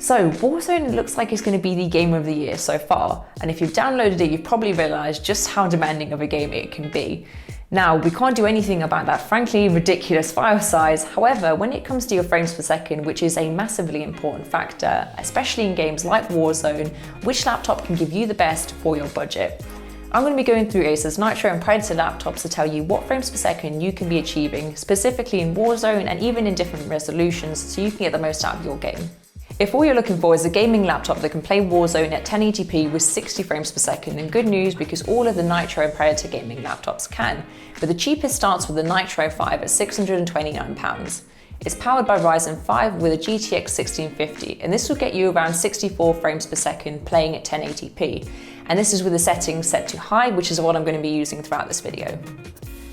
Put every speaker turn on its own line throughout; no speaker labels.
So Warzone looks like it's going to be the game of the year so far, and if you've downloaded it, you've probably realized just how demanding of a game it can be. Now, we can't do anything about that frankly ridiculous file size. However, when it comes to your frames per second, which is a massively important factor, especially in games like Warzone, which laptop can give you the best for your budget? I'm going to be going through Acer's Nitro and Predator laptops to tell you what frames per second you can be achieving, specifically in Warzone and even in different resolutions, so you can get the most out of your game. If all you're looking for is a gaming laptop that can play Warzone at 1080p with 60 frames per second, then good news, because all of the Nitro and Predator gaming laptops can. But the cheapest starts with the Nitro 5 at £629. It's powered by Ryzen 5 with a GTX 1650, and this will get you around 64 frames per second playing at 1080p. And this is with the settings set to high, which is what I'm going to be using throughout this video.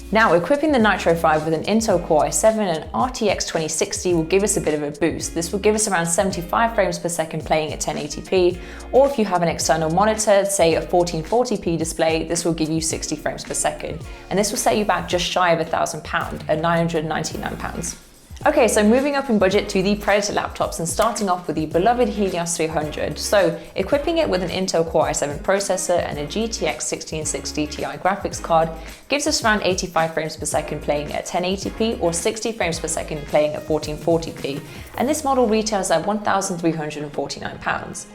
Now, equipping the Nitro 5 with an Intel Core i7 and RTX 2060 will give us a bit of a boost. This will give us around 75 frames per second playing at 1080p, or if you have an external monitor, say a 1440p display, this will give you 60 frames per second. And this will set you back just shy of £1,000 at £999. Okay, so moving up in budget to the Predator laptops and starting off with the beloved Helios 300. So equipping it with an Intel Core i7 processor and a GTX 1660 Ti graphics card gives us around 85 frames per second playing at 1080p or 60 frames per second playing at 1440p. And this model retails at £1,349.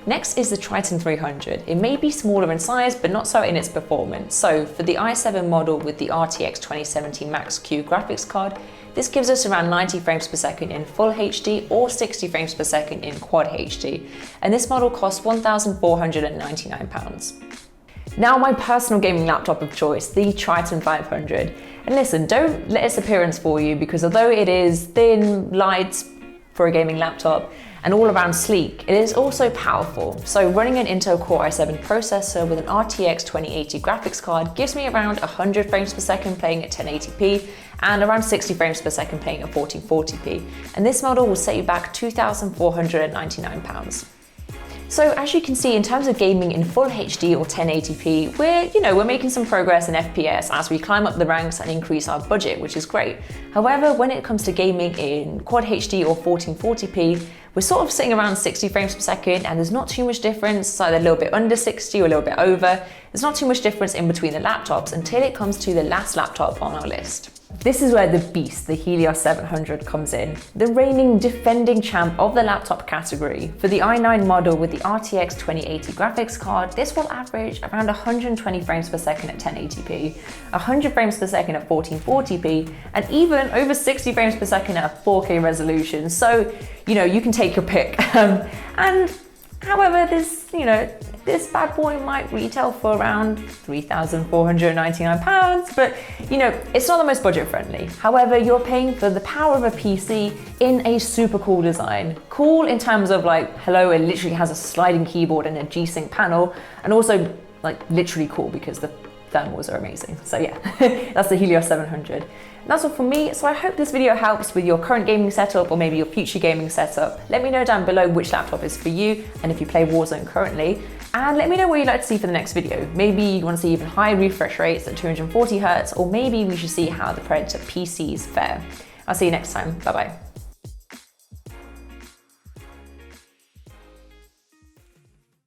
Next is the Triton 300. It may be smaller in size, but not so in its performance. So for the i7 model with the RTX 2070 Max-Q graphics card, this gives us around 90 frames per second in Full HD or 60 frames per second in Quad HD. And this model costs £1,499. Now my personal gaming laptop of choice, the Triton 500. And listen, don't let its appearance fool you, because although it is thin, light for a gaming laptop, and all around sleek, it is also powerful. So running an Intel Core i7 processor with an RTX 2080 graphics card gives me around 100 frames per second playing at 1080p and around 60 frames per second playing at 1440p. And this model will set you back £2,499. So as you can see, in terms of gaming in Full HD or 1080p, we're making some progress in FPS as we climb up the ranks and increase our budget, which is great. However, when it comes to gaming in Quad HD or 1440p, we're sort of sitting around 60 frames per second, and there's not too much difference. It's either a little bit under 60 or a little bit over. There's not too much difference in between the laptops until it comes to the last laptop on our list. This is where the beast, the Helios 700, comes in. The reigning defending champ of the laptop category. For the i9 model with the RTX 2080 graphics card, this will average around 120 frames per second at 1080p, 100 frames per second at 1440p, and even over 60 frames per second at a 4K resolution. So, you can take your pick. And however, this bad boy might retail for around £3,499, but it's not the most budget friendly. However, you're paying for the power of a PC in a super cool design. Cool in terms of hello, it literally has a sliding keyboard and a G-Sync panel, and also literally cool because the thermals are amazing. So yeah, that's the Helios 700. And that's all from me. So I hope this video helps with your current gaming setup or maybe your future gaming setup. Let me know down below which laptop is for you and if you play Warzone currently. And let me know what you'd like to see for the next video. Maybe you want to see even higher refresh rates at 240 Hz, or maybe we should see how the Predator PCs fare. I'll see you next time. Bye bye.